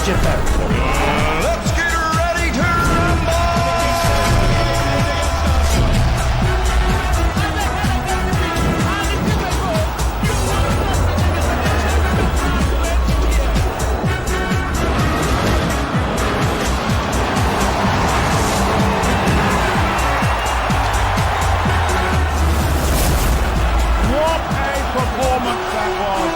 Let's get ready to rumble! What a performance that was!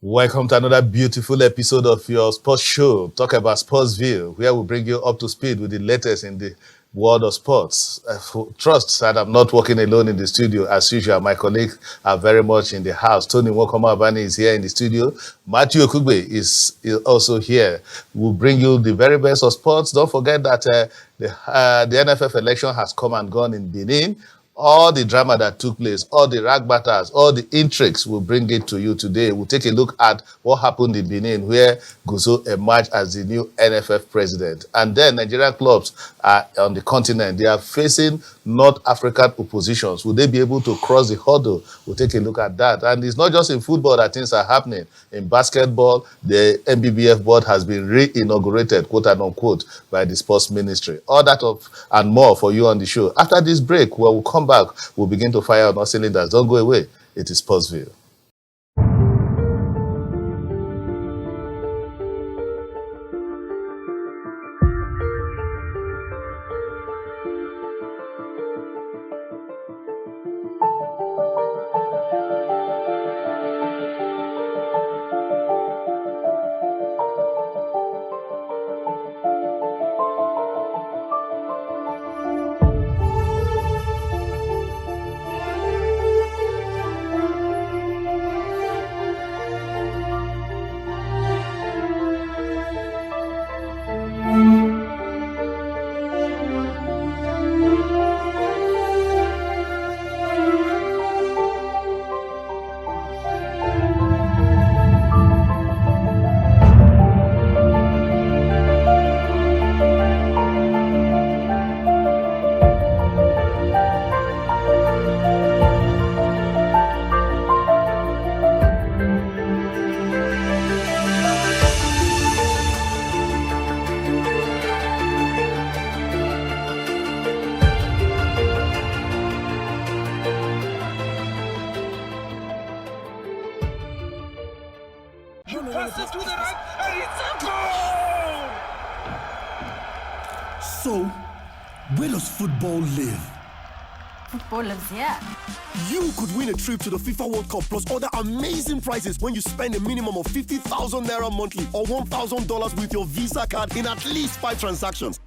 Welcome to another beautiful episode of your sports show, Talk About Sportsville, where we bring you up to speed with the latest in the world of sports. Trust that I'm not working alone in the studio. As usual, my colleagues are very much in the house. Tony Wokomabani is here in the studio. Matthew Okugbe is also here. We'll bring you the very best of sports. Don't forget that the NFF election has come and gone in Benin. All the drama that took place, all the rag battles, all the intrigues, we'll bring it to you today. We'll take a look at what happened in Benin, where Guzo emerged as the new NFF president. And then Nigerian clubs are on the continent. They are facing North African oppositions. Will they be able to cross the hurdle? We'll take a look at that. And it's not just in football that things are happening. In basketball, the MBBF board has been re-inaugurated, quote and unquote, by the sports ministry. All that and more for you on the show. After this break, where we'll come back, we'll begin to fire on our cylinders. Don't go away. It is Sportsville. Pass it to the right, and it's a goal! So, where does football live? Football lives here. You could win a trip to the FIFA World Cup plus other amazing prizes when you spend a minimum of 50,000 naira monthly or $1,000 with your Visa card in at least 5 transactions.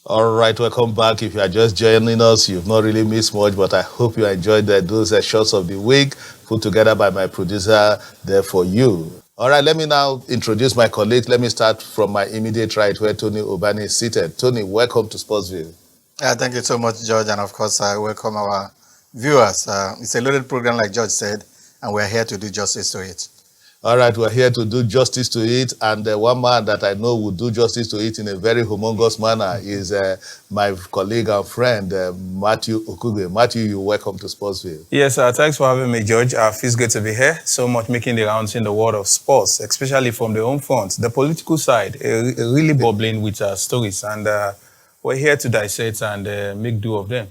All right, welcome back. If you are just joining us, you've not really missed much, but I hope you enjoyed those shots of the week put together by my producer there for you. All right, let me now introduce my colleagues. Let me start from my immediate right where Tony Obani is seated. Tony, welcome to Sportsville. Thank you so much, George, and of course, I welcome our viewers. It's a loaded program, like George said, and we're here to do justice to it. All right, we're here to do justice to it, and one man that I know will do justice to it in a very humongous manner is my colleague and friend, Matthew Okugbe. Matthew, you're welcome to Sportsville. Yes, thanks for having me, George. Feels good to be here. So much making the rounds in the world of sports, especially from the home front. The political side, really bubbling with stories, and we're here to dissect and make do of them.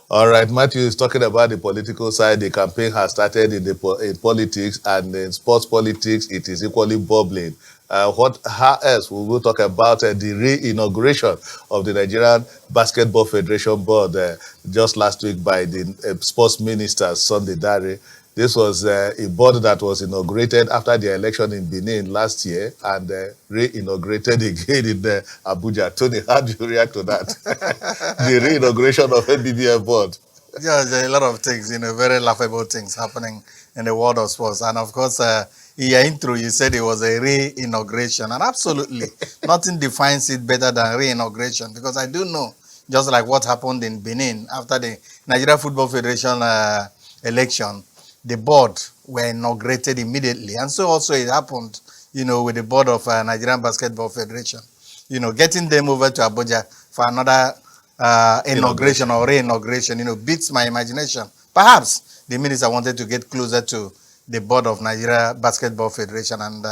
All right, Matthew is talking about the political side. The campaign has started in politics, and in sports politics, it is equally bubbling. How else will we talk about the re-inauguration of the Nigerian Basketball Federation board just last week by the sports minister, Sunday Dare. This was a board that was inaugurated after the election in Benin last year and re-inaugurated again in Abuja. Tony, how do you react to that? The re-inauguration of NBBF board. Yeah, there are a lot of things, very laughable things happening in the world of sports. And of course, in your intro, you said it was a re-inauguration. And absolutely, nothing defines it better than re-inauguration, because I do know, just like what happened in Benin after the Nigeria Football Federation election, the board were inaugurated immediately. And so also it happened, with the board of Nigerian Basketball Federation. Getting them over to Abuja for another inauguration or re-inauguration, beats my imagination. Perhaps the minister wanted to get closer to the board of Nigeria Basketball Federation and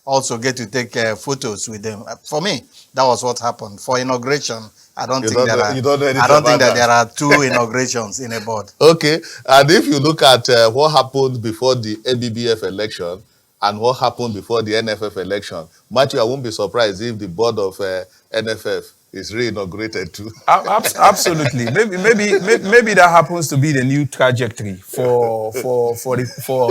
also get to take photos with them. For me, that was what happened. For inauguration, I don't think that there are two inaugurations in a board. Okay, and if you look at what happened before the ABBF election and what happened before the NFF election, Matthew, I won't be surprised if the board of NFF is re-inaugurated too. Absolutely. Maybe that happens to be the new trajectory for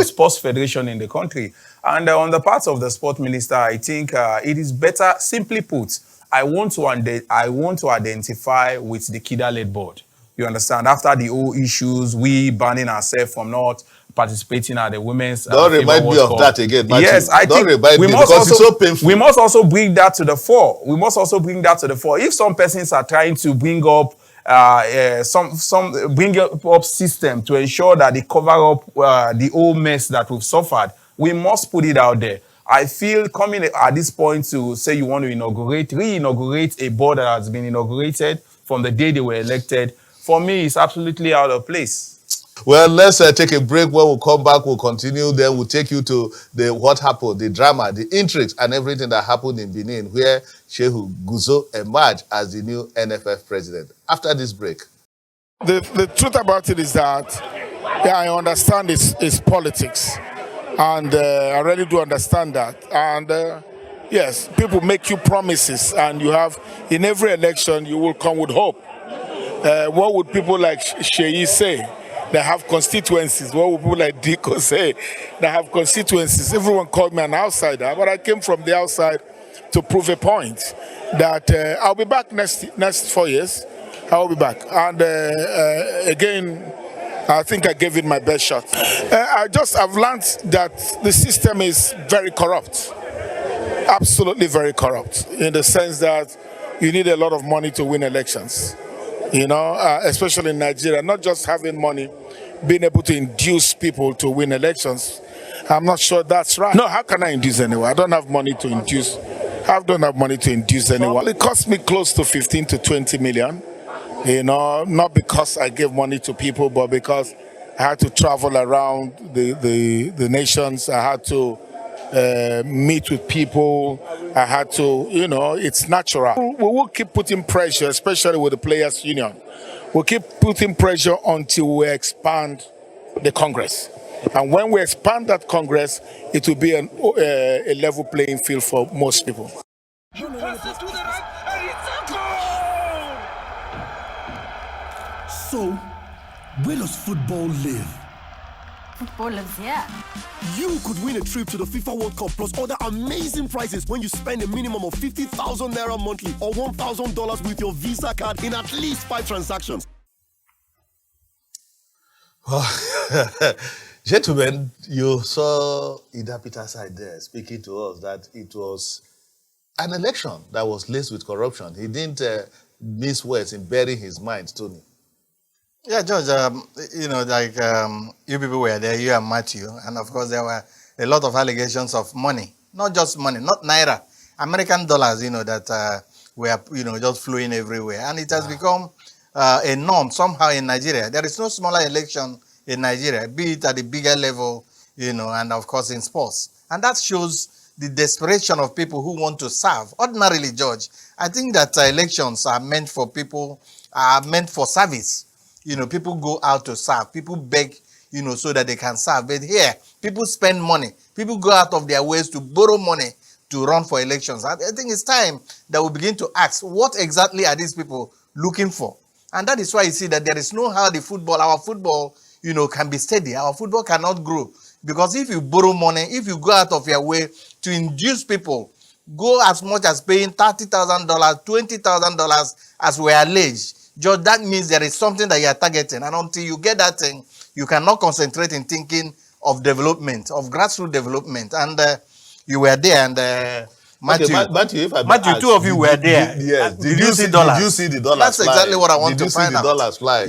sports federation in the country. And on the part of the sport minister, I think it is better. Simply put, I want to identify with the KIDA-led board. You understand? After the old issues, we banning ourselves from not participating at the women's. Don't remind me of that again, Matthew. Yes, I think we must also, it's so painful. We must also bring that to the fore. If some persons are trying to bring up bring up system to ensure that they cover up the old mess that we've suffered, we must put it out there. I feel coming at this point to say you want to re-inaugurate a board that has been inaugurated from the day they were elected, for me, it's absolutely out of place. Well, let's take a break. When we come back, we'll continue. Then we'll take you to what happened, the drama, the intrigues, and everything that happened in Benin, where Shehu Guzo emerged as the new NFF president. After this break. The truth about it is that, yeah, I understand it's politics. And I really do understand that. And yes, people make you promises, and you have, in every election, you will come with hope. What would people like Sheyi say? They have constituencies. What would people like Diko say? They have constituencies. Everyone called me an outsider, but I came from the outside to prove a point that I'll be back next 4 years. I'll be back. And again, I think I gave it my best shot. I've learned that the system is very corrupt. Absolutely very corrupt, in the sense that you need a lot of money to win elections. You know, especially in Nigeria, not just having money, being able to induce people to win elections. I'm not sure that's right. No, how can I induce anyone? I don't have money to induce. I don't have money to induce anyone. It cost me close to 15 to 20 million. You know, not because I gave money to people, but because I had to travel around the nations. I had to meet with people. I had to, you know, it's natural. We will keep putting pressure, especially with the Players Union. We'll keep putting pressure until we expand the Congress. And when we expand that Congress, it will be a level playing field for most people. You pass it to the right, and it's a goal! So, where does football live? Football lives here. You could win a trip to the FIFA World Cup plus other amazing prizes when you spend a minimum of 50,000 Naira monthly or $1,000 with your Visa card in at least 5 transactions. Gentlemen, you saw Ida Peter side there speaking to us that it was an election that was laced with corruption. He didn't miss words in burying his mind, Tony. Yeah, George, you know, like you people were there, you and Matthew, and of course there were a lot of allegations of money. Not just money, not Naira, American dollars, you know, that were, you know, just flowing everywhere. And it has become a norm somehow in Nigeria. There is no smaller election in Nigeria, be it at the bigger level, you know, and of course in sports. And that shows the desperation of people who want to serve. Ordinarily, George, I think that elections are meant for people, are meant for service. You know, people go out to serve. People beg, you know, so that they can serve. But here, people spend money. People go out of their ways to borrow money to run for elections. I think it's time that we begin to ask, what exactly are these people looking for? And that is why you see that there is no how our football, you know, can be steady. Our football cannot grow. Because if you borrow money, if you go out of your way to induce people, go as much as paying $30,000, $20,000 as we are alleged, George, that means there is something that you are targeting. And until you get that thing, you cannot concentrate in thinking of development, of grassroots development. And you were there, and Matthew, Matthew, two of you were there. Yes. Did you see dollars? Did you see the dollars? That's exactly what I want to find out. Did you see the dollars fly?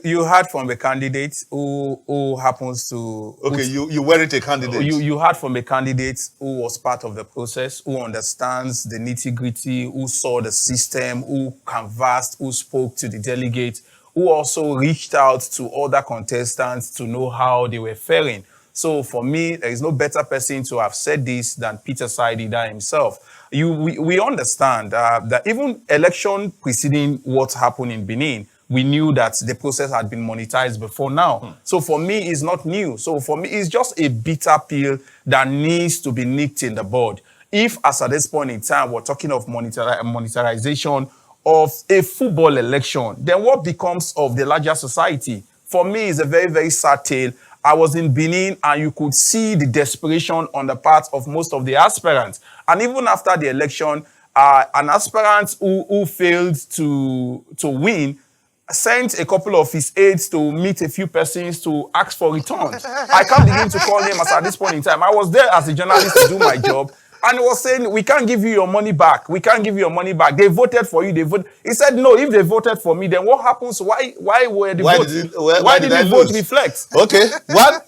You heard from a candidate who happens to... Okay, you weren't a candidate. You heard from a candidate who was part of the process, who understands the nitty-gritty, who saw the system, who canvassed, who spoke to the delegate, who also reached out to other contestants to know how they were faring. So for me, there is no better person to have said this than Peter Saidida himself. We understand that even election preceding what happened in Benin, we knew that the process had been monetized before now. So for me, it's not new. So for me, it's just a bitter pill that needs to be nicked in the bud. If, as at this point in time, we're talking of monetization of a football election, then what becomes of the larger society? For me, it's a very, very sad tale. I was in Benin and you could see the desperation on the part of most of the aspirants. And even after the election, an aspirant who failed to win sent a couple of his aides to meet a few persons to ask for returns. I can't begin to call names at this point in time. I was there as a journalist to do my job. And he was saying, we can't give you your money back. We can't give you your money back. They voted for you. He said, no, if they voted for me, then what happens? Why were the votes? Why did the vote reflect? Okay.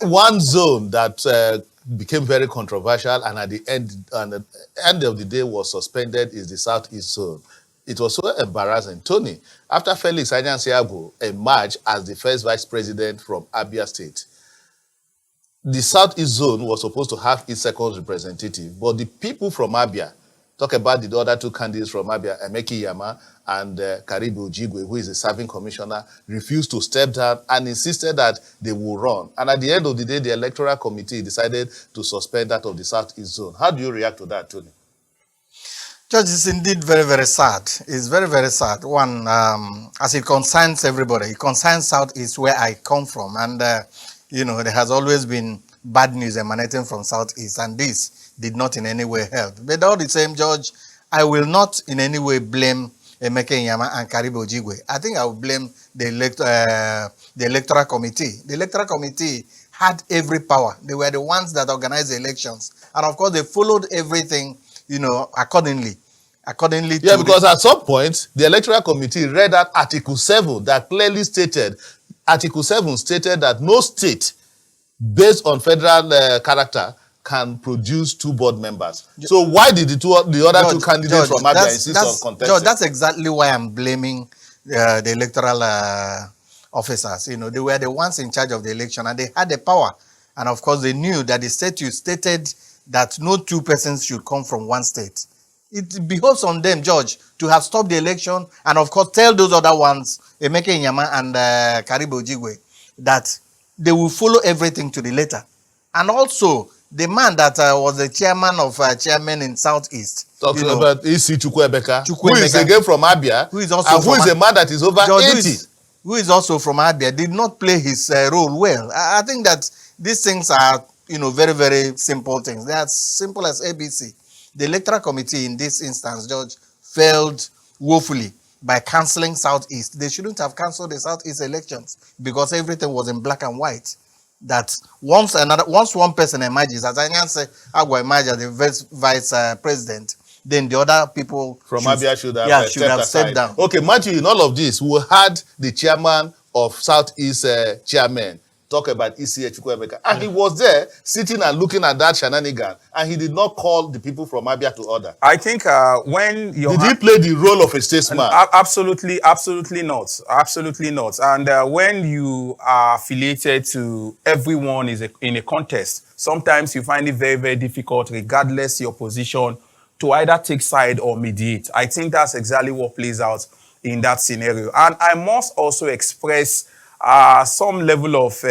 One zone that became very controversial and at the end of the day was suspended is the Southeast zone. It was so embarrassing. Tony, after Felix Anyansiago emerged as the first vice president from Abia State, the Southeast zone was supposed to have its second representative, but the people from Abia, talk about the other two candidates from Abia, Emeki Yama and Karibu Ojigwe, who is the serving commissioner, refused to step down and insisted that they will run. And at the end of the day, the electoral committee decided to suspend that of the Southeast zone. How do you react to that, Tony? Judge, it's indeed very, very sad. It's very, very sad. One, as it concerns everybody, it concerns Southeast, where I come from. And, there has always been bad news emanating from Southeast, and this did not in any way help. But all the same, Judge, I will not in any way blame Emeka Nyama and Karibu Ojigwe. I think I will blame the electoral committee. The electoral committee had every power. They were the ones that organized the elections. And of course, they followed everything, accordingly. Yeah, because at some point, the electoral committee read out Article 7 that clearly stated, Article 7 stated that no state, based on federal character, can produce two board members. So why did the other two candidates from Abia insist on contesting? George, that's exactly why I'm blaming the electoral officers. They were the ones in charge of the election and they had the power. And of course, they knew that the statute stated that no two persons should come from one state. It behoves on them, George, to have stopped the election and of course tell those other ones, Emeka Nyama and Karibu Ojigwe, that they will follow everything to the letter. And also, the man that was the chairman of chairmen in Southeast. Talking about E.C. Chukwuemeka, who is again from Abia, who is a man that is over George, 80. Who is also from Abia, did not play his role well. I think that these things are, very, very simple things. They are simple as ABC. The electoral committee in this instance, George, failed woefully by cancelling Southeast. They shouldn't have cancelled the Southeast elections because everything was in black and white. That once one person emerges, as Anyan said, Agua emerged as the vice president, then the other people from Abia should have stepped down. Okay, Matthew, in all of this, we had the chairman of Southeast chairman talk about E.C. Chukwuemeka, and he was there sitting and looking at that shenanigan, and he did not call the people from Abia to order. I think when you did he play the role of a statesman? Absolutely not. Absolutely not. And when you are affiliated to everyone in a contest, sometimes you find it very, very difficult, regardless your position, to either take side or mediate. I think that's exactly what plays out in that scenario. And I must also express some level of,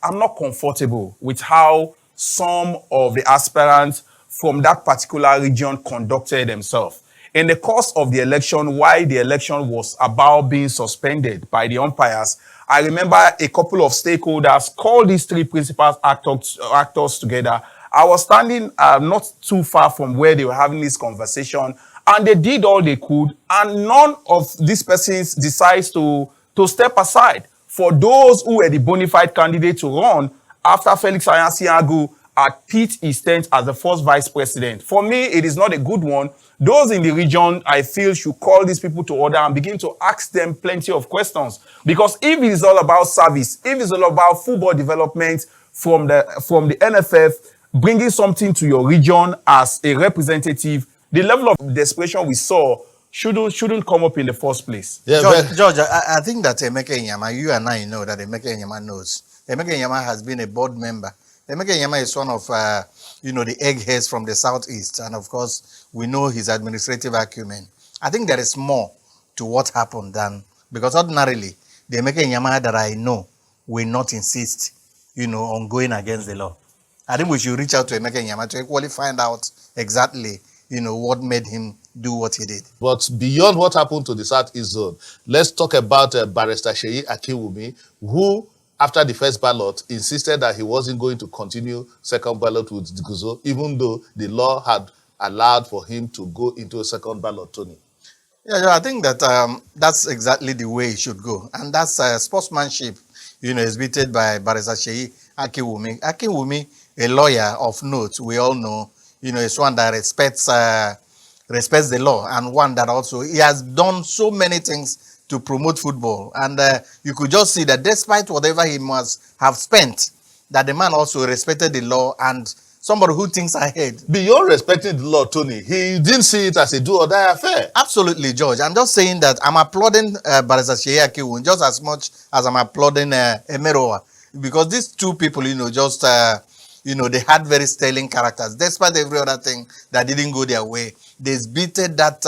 I'm not comfortable with how some of the aspirants from that particular region conducted themselves. In the course of the election, while the election was about being suspended by the umpires, I remember a couple of stakeholders called these three principal actors together. I was standing not too far from where they were having this conversation, and they did all they could, and none of these persons decides to step aside for those who were the bona fide candidate to run after Felix Anyansiago had pitched his tent as the first vice president. For me, it is not a good one. Those in the region, I feel, should call these people to order and begin to ask them plenty of questions. Because if it is all about service, if it's all about football development from the NFF, bringing something to your region as a representative, the level of desperation we saw shouldn't come up in the first place. Yeah, George, I think that Emeka Inyama, you and I know that Emeka Inyama knows. Emeka Inyama has been a board member. Emeka Inyama is one of, the eggheads from the southeast. And of course, we know his administrative acumen. I think there is more to what happened than, because ordinarily, the Emeka Inyama that I know will not insist, on going against the law. I think we should reach out to Emeka Inyama to equally find out exactly, what made him do what he did. But beyond what happened to the Southeast Zone, let's talk about Barrister Seyi Akiwumi, who, after the first ballot, insisted that he wasn't going to continue second ballot with Guzo, even though the law had allowed for him to go into a second ballot, Tony. Yeah, I think that that's exactly the way it should go. And that's sportsmanship, exhibited by Barrister Seyi Akiwumi. Akiwumi, a lawyer of note, we all know, is one that respects the law, and one that also, he has done so many things to promote football. And you could just see that despite whatever he must have spent, that the man also respected the law and somebody who thinks ahead. Beyond respecting the law, Tony, he didn't see it as a do-or-die affair. Absolutely, George. I'm just saying that I'm applauding Barrister Seyi Akiwumi just as much as I'm applauding Emerowa. Because these two people, they had very sterling characters. Despite every other thing that didn't go their way, they exhibited that,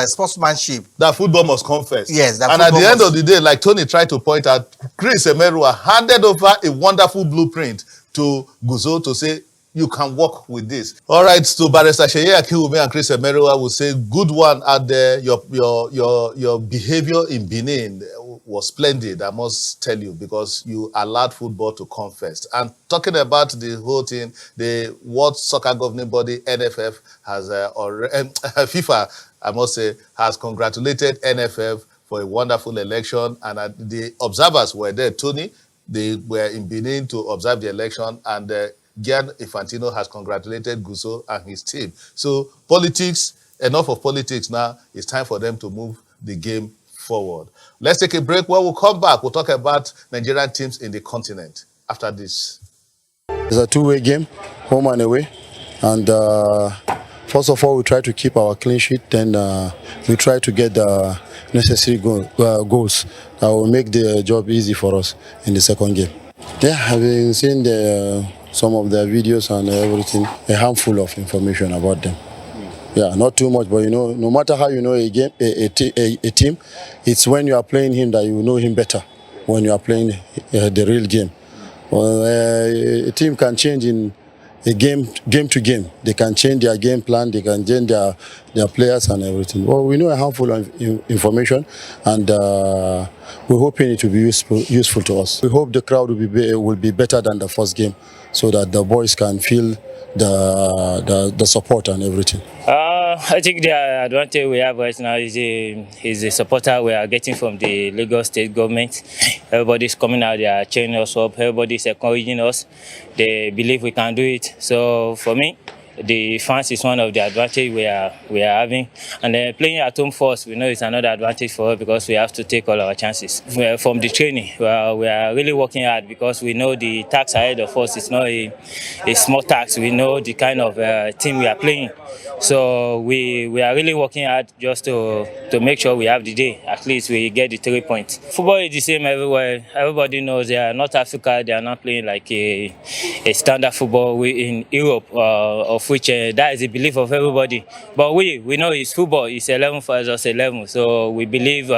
sportsmanship. That football must come first. Yes. And at the end of the day, like Tony tried to point out, Chris Emeruwa handed over a wonderful blueprint to Guzo to say, you can work with this. All right, so Barrister Seyi Akiwumi and Chris Emeruwa will say, good one out there. Your behavior in Benin was splendid, I must tell you, because you allowed football to come first. And talking about the whole thing, the World Soccer Governing Body, NFF, has FIFA, I must say, has congratulated NFF for a wonderful election. And the observers were there, Tony. They were in Benin to observe the election, and Gian Infantino has congratulated Guzo and his team. So politics, enough of politics now. It's time for them to move the game forward. Let's take a break. When we'll come back, we'll talk about Nigerian teams in the continent after this. It's a two-way game, home and away. And first of all, we try to keep our clean sheet. Then we try to get the necessary goals that will make the job easy for us in the second game. Yeah, I've been seeing some of their videos and everything, a handful of information about them. Yeah, not too much, but no matter how you know a game, a team, it's when you are playing him that you know him better. When you are playing the real game, a team can change in a game to game. They can change their game plan. They can change their players and everything. Well, we know a handful of information, and we're hoping it will be useful to us. We hope the crowd will be better than the first game, so that the boys can feel the support and everything. I think the advantage we have right now is the supporter we are getting from the Lagos state government. Everybody's coming out, they are cheering us up, everybody's encouraging us. They believe we can do it. So for me, the fans is one of the advantage we are having, and then playing at home first, we know it's another advantage for us because we have to take all our chances. From the training, we are really working hard because we know the task ahead of us is not a small task. We know the kind of team we are playing, so we are really working hard just to make sure we have the day. At least we get the 3 points. Football is the same everywhere. Everybody knows they are North Africa. They are not playing like a standard football in Europe of which that is the belief of everybody. But we know it's football. It's 11 versus 11. So we believe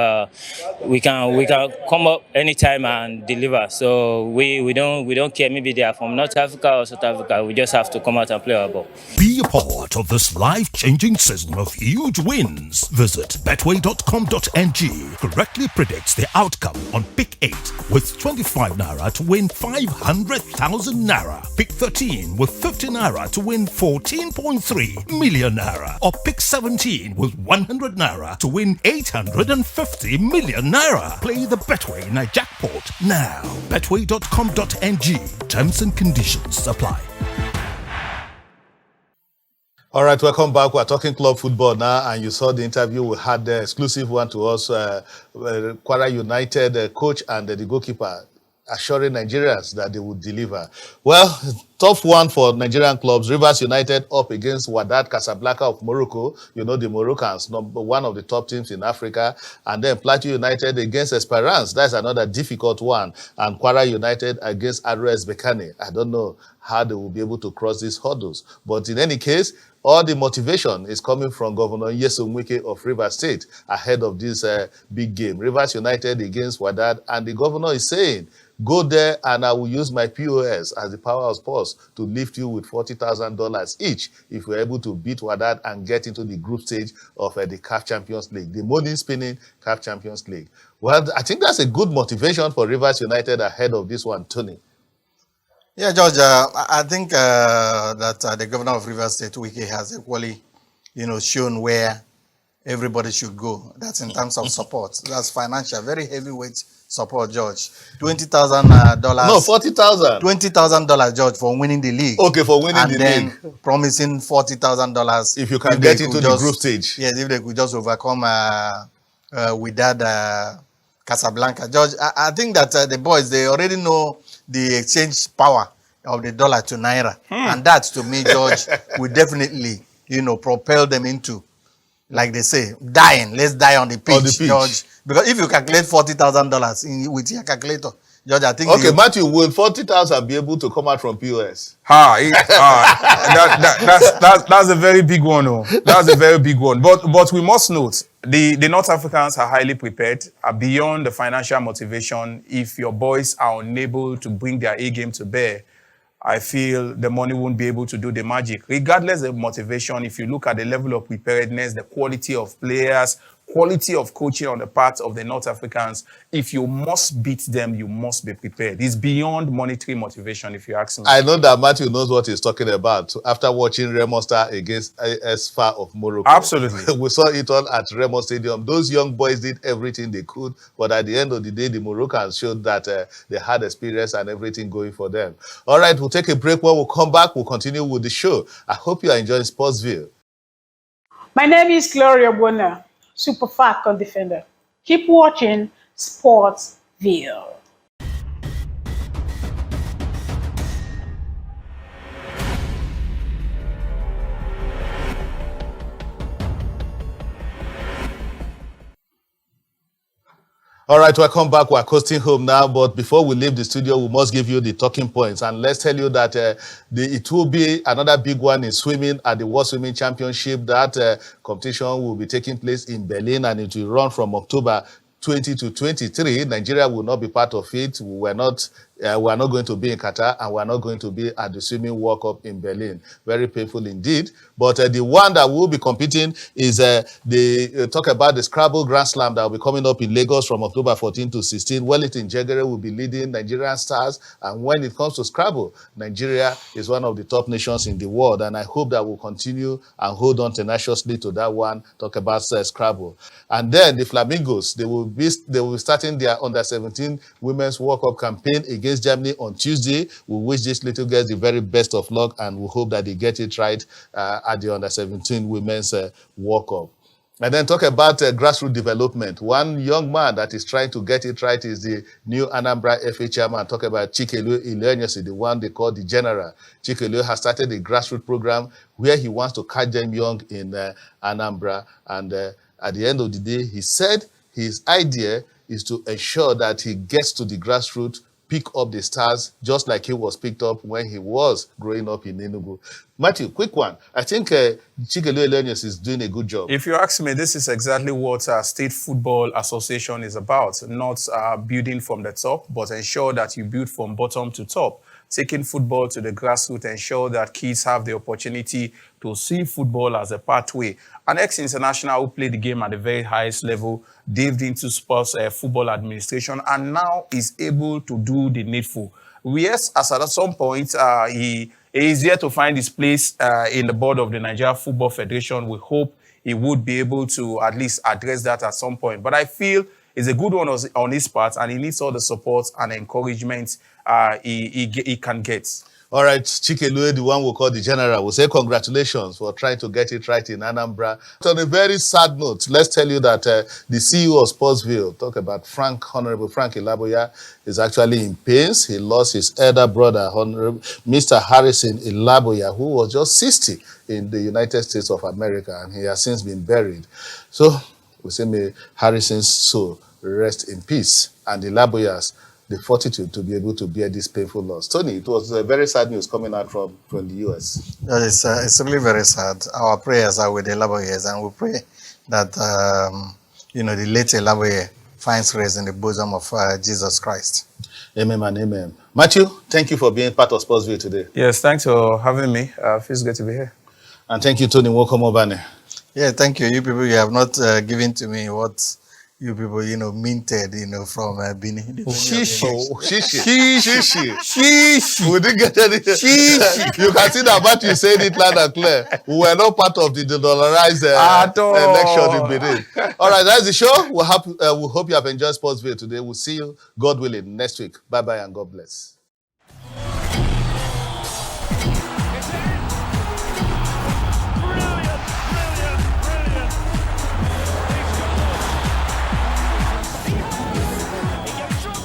we can come up anytime and deliver. So we don't care. Maybe they are from North Africa or South Africa. We just have to come out and play our ball. Be a part of this life-changing season of huge wins. Visit betway.com.ng. Correctly predicts the outcome on Pick 8 with 25 Naira to win 500,000 Naira. Pick 13 with 50 Naira to win 14.3 million Naira. Or Pick 17 with 100 Naira to win 850 million Naira. Play the Betway Night Jackpot now. Betway.com.ng. Terms and conditions apply. All right, welcome back. We're talking club football now, and you saw the interview. We had the exclusive one to us, Kwara United coach and the goalkeeper. assuring Nigerians that they would deliver. Well, tough one for Nigerian clubs. Rivers United up against Wydad Casablanca of Morocco. You know the Moroccans, one of the top teams in Africa. And then Plateau United against Esperance. That's another difficult one. And Kwara United against RS Bekane. I don't know how they will be able to cross these hurdles. But in any case, all the motivation is coming from Governor Nyesom Wike of Rivers State ahead of this big game. Rivers United against Wydad, and the governor is saying, go there and I will use my POS as the power of sports to lift you with $40,000 each if we're able to beat Wydad and get into the group stage of the CAF Champions League, the money spinning CAF Champions League. Well, I think that's a good motivation for Rivers United ahead of this one, Tony. Yeah, George, I think that the governor of Rivers State, Wike, has equally, shown where everybody should go. That's in terms of support. That's financial, very heavyweight support, George. $20,000. No, $40,000. $20,000, George, for winning the league. Okay, for winning the league. And then promising $40,000 if you can get into the group stage. Yes, if they could just overcome with that Casablanca. George, I think that the boys, they already know the exchange power of the dollar to naira. And that, to me, George, will definitely, propel them into, like they say, dying. Let's die on the pitch, George. Because if you calculate $40,000 with your calculator, George, I think... Okay, Matthew, will 40,000 be able to come out from POS? That's a very big one. Oh. That's a very big one. But we must note, the North Africans are highly prepared. Beyond the financial motivation, if your boys are unable to bring their A game to bear, I feel the money won't be able to do the magic. Regardless of motivation, if you look at the level of preparedness, the quality of players, quality of coaching on the part of the North Africans, if you must beat them, you must be prepared. It's beyond monetary motivation, if you ask me. I know that Matthew knows what he's talking about after watching Remo Star against AS FAR of Morocco. Absolutely. We saw it all at Remo Stadium. Those young boys did everything they could, but at the end of the day, the Moroccans showed that they had experience and everything going for them. All right, we'll take a break. When we come back, we'll continue with the show. I hope you are enjoying Sportsville. My name is Gloria Bonner, super fat defender. Keep watching Sportsville. All right, welcome back. We're coasting home now, but before we leave the studio, we must give you the talking points. And let's tell you that it will be another big one in swimming at the World Swimming Championship. That competition will be taking place in Berlin, and it will run from October 20 to 23. Nigeria will not be part of it. We are not going to be in Qatar, and we are not going to be at the Swimming World Cup in Berlin. Very painful indeed. But the one that will be competing is talk about the Scrabble Grand Slam that will be coming up in Lagos from October 14 to 16. Wellington Jegere will be leading Nigerian stars. And when it comes to Scrabble, Nigeria is one of the top nations in the world. And I hope that we'll continue and hold on tenaciously to that one. Talk about Scrabble. And then the Flamingos, they will be starting their under-17 Women's World Cup campaign against Germany on Tuesday. We wish these little girls the very best of luck, and we hope that they get it right at the under-17 Women's World Cup. And then talk about grassroots development. One young man that is trying to get it right is the new Anambra FA chairman. Talk about Chikelu Ileanyesi, the one they call the general. Chikelu has started a grassroots program where he wants to catch them young in Anambra. And at the end of the day, he said his idea is to ensure that he gets to the grassroots, pick up the stars, just like he was picked up when he was growing up in Enugu. Matthew, quick one. I think Chikelu Ileanyesi is doing a good job. If you ask me, this is exactly what State Football Association is about. Not building from the top, but ensure that you build from bottom to top. Taking football to the grassroots, ensure that kids have the opportunity to see football as a pathway. An ex-international who played the game at the very highest level, dived into sports football administration, and now is able to do the needful. Yes, as at some point, he is here to find his place in the board of the Nigeria Football Federation. We hope he would be able to at least address that at some point. But I feel it's a good one on his part, and he needs all the support and encouragement he can get. All right, Chikelue, the one we call the general, will say congratulations for trying to get it right in Anambra. On a very sad note, let's tell you that the CEO of Sportsville, talk about Honorable Frank Ilaboya, is actually in pains. He lost his elder brother, Honorable Mr. Harrison Ilaboya, who was just 60 in the United States of America, and he has since been buried. So we say may Harrison's soul rest in peace, and Ilaboya's the fortitude to be able to bear this painful loss. Tony, it was very sad news coming out from the US. It's really very sad. Our prayers are with the Elaboyers, and we pray that, the late Elaboyer finds rest in the bosom of Jesus Christ. Amen and amen. Matthew, thank you for being part of Sportsville today. Yes, thanks for having me. Feels good to be here. And thank you, Tony. Welcome, Obane. Yeah, thank you. You people, you have not given to me what you people, minted, from Benin. Shishi. We didn't get any. You can see that Matthew said it loud and clear. We were not part of the dollarized election in Benin. All right, that's the show. We hope you have enjoyed Sportsville today. We'll see you, God willing, next week. Bye-bye and God bless.